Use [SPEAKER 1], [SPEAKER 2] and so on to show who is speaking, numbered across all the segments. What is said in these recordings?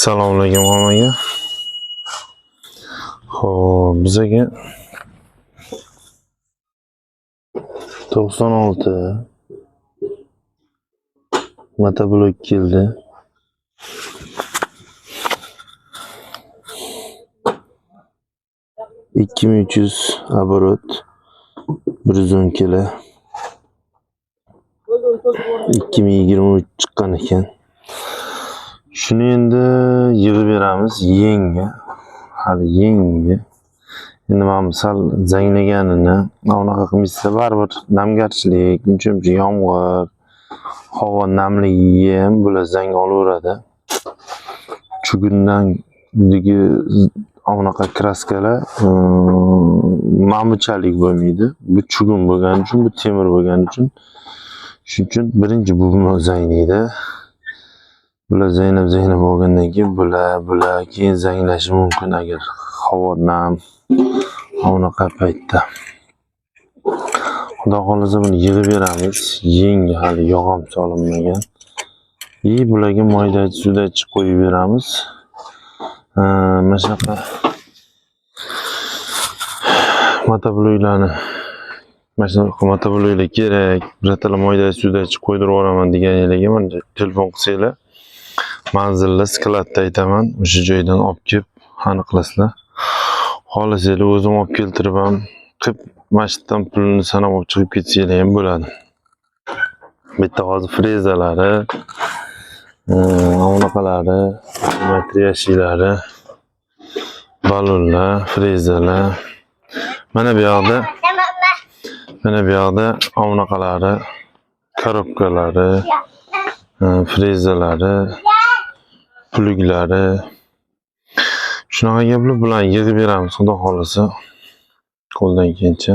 [SPEAKER 1] Assalomu alaykum hammaga. Xo'p, bizaga 96 motoblok keldi. 2300 оборот, 110 kilo. 2023 chiqqan ekan. Shuni endi yig'ib beramiz yengi. Hali yengi. Endi mana sal zanglaganini unaqa qilmasa baribir namgarchilik, uncha yomg'ir, havo namligi ham bular zang olaveradi. Chugundan digi unaqa kraskalar ma'muchalik bo'lmaydi. Bu chugun bo'lgani uchun, bu temir bo'lgani uchun shuning uchun birinchi bu zanglaydi. Bular zaynab bo'lgandan keyin bular keyin zanglashi mumkin agar havo nam unaqa paytda. Xudo xolasa buni yig'ib beramiz. Yengi hali yog'am solinmagan. Bularga moydach sudach qo'yib beramiz. Mana shunaqa motobloklar kerak. Birato'la moydach sudach qo'ydirib yuboraman deganlarga mana telefon qilsanglar, manzilli skladda aytaman, o'sha joydan olib kelib aniqlasizlar. Xohlasanglar o'zim olib keltirib ham qilib masjiddan pulini sanab olib chiqib ketsanglar ham bo'ladi. Bitta hozir frezalari, unaqalari, matriyashiklari, balonlar, frezalar. Mana bu yoqda unaqalari, korobkalari, frezalari, pluglari. Shunaqa gaplar bilan yig'ib beramiz, xudo xolasa. Qo'ldan kelgancha.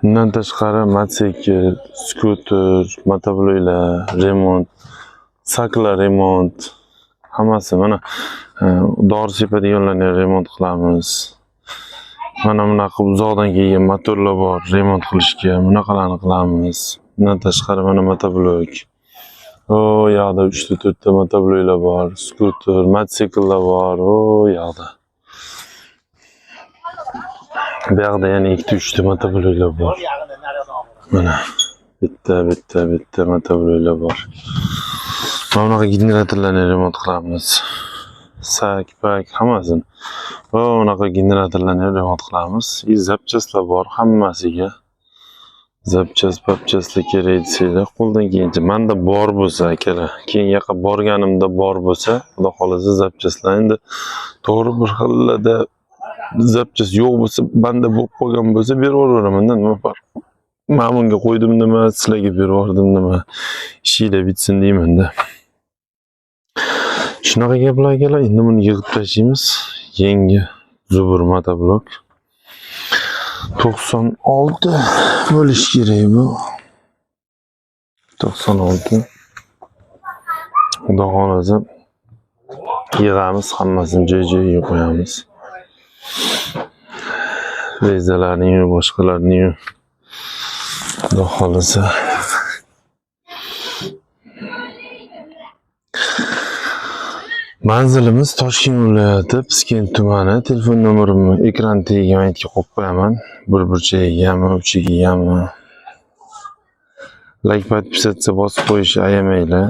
[SPEAKER 1] Bundan tashqari mototsikl, skuter, motobloklar, remont, saklar remont, hammasi mana dori sepadiganlarni remont qilamiz. Mana bunaqa uzoqdan kelgan motorlar bor, remont qilishga, bunaqalarni qilamiz. Bundan tashqari mana motoblok. O yoqda 3 ta 4 ta motobloklar bor, skuter, mototsikllar bor, o yoqda. Bu yoqda yana 2-3 ta motobloklar bor. Mana bitta motobloklar bor. Mana bunaqa generatorlarni remont qilamiz. Sak, pak hammasini. Unaqa generatorlarni remont qilamiz. Zapchastlar bor hammasiga. Papchastlar kerak desanglar, qo'ldan kelgancha menda bor bo'lsa, akalar, keyin yoqqa borganimda bor bo'lsa, xudo xolasa zapchastlar endi to'g'ri bir xillada zapchast yo'q bo'lsa, banda bo'lib qolgan bo'lsa berib yuboraman-da, nima bor. Men bunga qo'ydim nima, sizlarga berib yubordim nima, ishinglar bitsin deyman-da. Shunaqa gaplar akalar, endi buni yig'ib tashlaymiz. Yangi zubur motoblok. 96 bo'lish kerak bu. 96. Xudo xolasa yig'amiz, hammasini joy-joyiga qo'yamiz. Rezalarni, boshqalarni xudo xolasa. Manzilimiz Toshkent viloyati, Piskent tumani. Telefon nomerimni ekran tagiga aytib qo'yib qo'yaman. Bir burchagigami, uchagigami. Like, podpisatsiya bosib qo'yishni ayamanglar.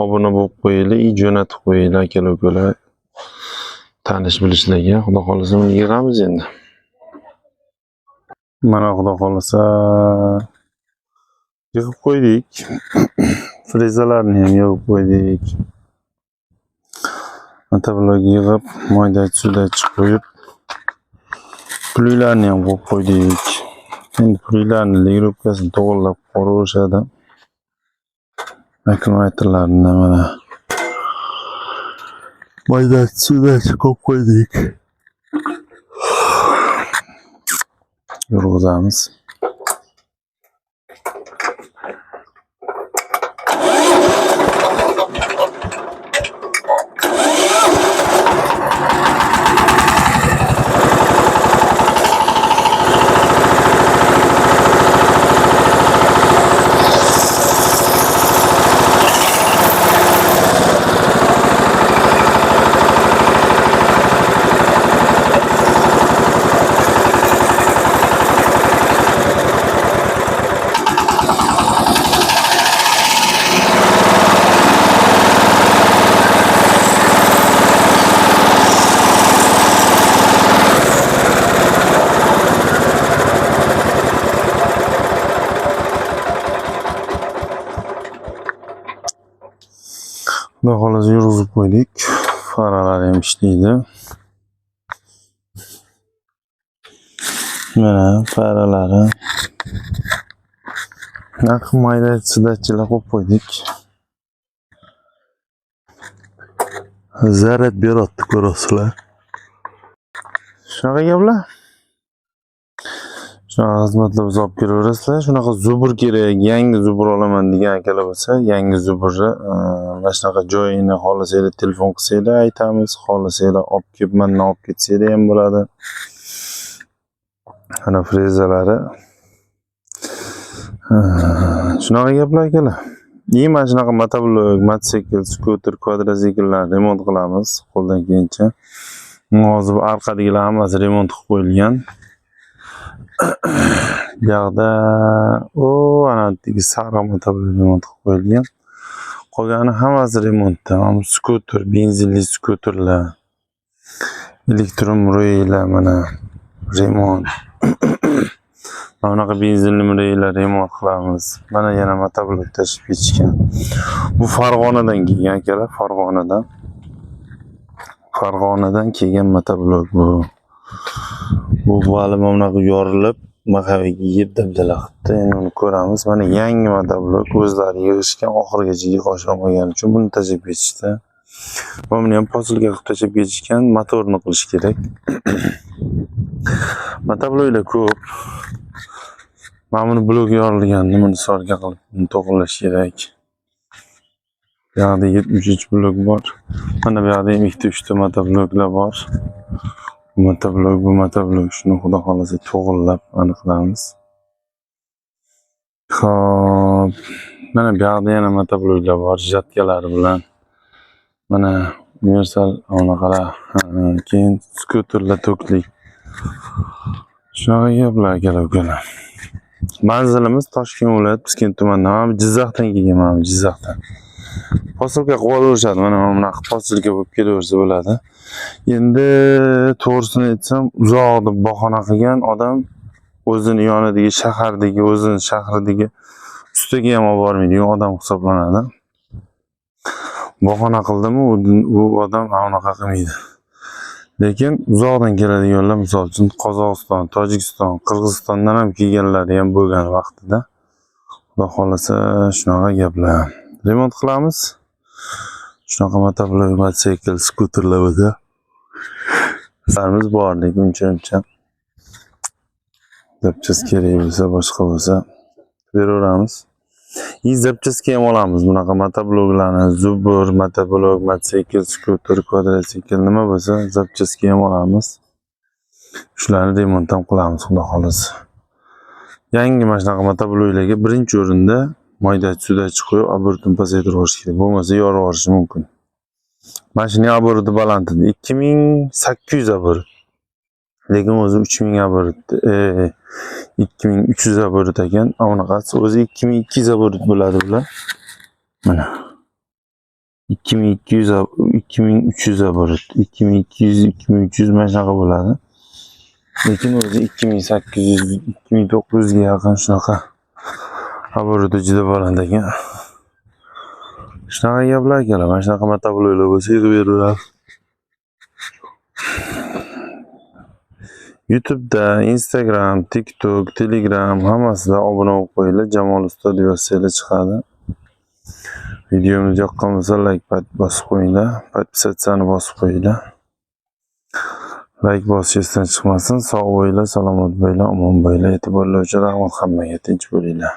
[SPEAKER 1] Obuna bo'lib qo'yinglar, jo'natib qo'yinglar akalar-ukalar. Tanish bilishlarga. Xudo xolasa uni yig'amiz endi. Mana xudo xolasa yig'ib qo'ydik. Frezalarni ham yig'ib qo'ydik. Motoblok yig'ib, moydach sudach qo'yib, plylarni ham qo'yib qo'ydik. Endi plylarni ligirovkasini to'g'rilab qo'yishadi. Akkumulyatorlarni mana moydach sudach qo'yib qo'ydik. Yurg'izamiz. Xudo xohlasa yurg'izib qo'ydik. Faralar ham ishlaydi. Mana faralari. Naqd mayda chidachilar qo'yib qo'ydik. Zaryad beradi, ko'rasizlar. Shunaqa gaplar. Shunaqa xizmatlar biz olib kelaverasizlar. Shunaqa zubur kerak, yangi zubur olaman degan akalar bo'lsa, yangi zuburni mana shunaqa joyini xohlasanglar telefon qilsanglar aytamiz, xohlasanglar olib kelib mendan olib ketsanglar ham bo'ladi. Ana frezalari. Shunaqa gaplar akalar. Mana shunaqa motoblok, mototsikl, skuter, kvadrotsikillarni remont qilamiz qo'ldan kelgancha. Hozir orqadagilar hammasi remont qilib qo'yilgan. Bu yoqda ana sariq motoblok remont qilib qo'yilgan. Qolgani hammasi remontda. Mana skuter, benzinli skuterlar, elektromuraylar mana remont. Mana bunaqa benzinli muraylar remont qilamiz. Mana yana motoblok tashib ketishgan. Bu Farg'onadan kelgan akalar, Farg'onadan kelgan motoblok bu. Bu vali mana bunaqa yorilib, maqaviga yeb dabdala qilibdi. Endi uni ko'ramiz. Mana yangi motoblok o'zlari yig'ishgan, oxirigacha yig'a olmagani uchun buni tashib ketishdi. Buni ham posilka qilib tashib ketishgan, motorni qilish kerak. Motobloklar ko'p. Mana buni blok yorilganini buni sorga qilib to'g'rilash kerak. Bu yoqda 73 blok bor. Mana bu yoqda ham 2-3 ta motobloklar bor. Bu motoblok shuni xudo xolasa to'g'rilab aniqlamiz. Xo'p, mana bu yoqda yana motobloklar bor, jatkalari bilan. Mana universal anaqalar, keyin skuterlar to'klik. Shunaqa gaplar akalar. Manzilimiz Toshkent viloyat Piskent tumanidan, Jizzaxdan kelganman, Jizzaxdan. Posilka qilib olaverishadi, mana bunaqa posilka bo'lib kelaversa bo'ladi. Endi to'g'risini aytsam, uzoqda bahona qilgan odam o'zini yonidagi shahardagi, o'zini shahridagi ustaga ham olib bormaydigan odam hisoblanadi. Bahona qildimi, u odam anaqa qilmaydi. Lekin uzoqdan keladiganlar, misol uchun Qozog'iston, Tojikiston, Qirg'izistondan ham kelganlari ham bo'lgan vaqtida. Xudo xolasa shunaqa gaplar. Remont qilamiz. Shunaqa motoblok, mototsikl, skuterlar bo'lsa. Sarimiz bor, lekin uncha zapchast kerak bo'lsa, boshqa bo'lsa beraveramiz. Zapchastga ham olamiz bunaqa motobloklarni, zubur, motoblok, mototsikl, skuter, kvadrotsikl nima bo'lsa, zapchastga ham olamiz. Shularni remont ham qilamiz, xudo xolasa. Yangi mana shunaqa motobloklarga birinchi o'rinda mayda-chudachi qo'yib, oborotini pasaytirib olish kerak. Bo'lmasa yorib yuborishi mumkin. Mashina oboroti baland edi, 2800 oborot. Lekin o'zi 3000 oborot, 2300 oborot ekan. Bunaqasi o'zi 2200 oborot bo'ladi bular. Mana 2200, 2300 oborot, 2200 mana shunaqa bo'ladi. Lekin o'zi 2800, 2900 ga yaqin shunaqa oboroti juda baland ekan. Shunaqa gaplar akalar, mana shunaqa motobloklar bo'lsa yig'ib beraveramiz. YouTube'da, Instagram, TikTok, Telegram hammasida obuna bo'lib qo'yinglar. Jamol usta deb yozsanglar chiqadi. Videomiz yoqqan bo'lsa like bosib qo'yinglar, podpisatsiyani bosib qo'yinglar. Like bosish esdan chiqmasin. Sog' bo'linglar, salomat bo'linglar, omon bo'linglar. E'tiborlar uchun rahmat, hammaga tinch bo'linglar.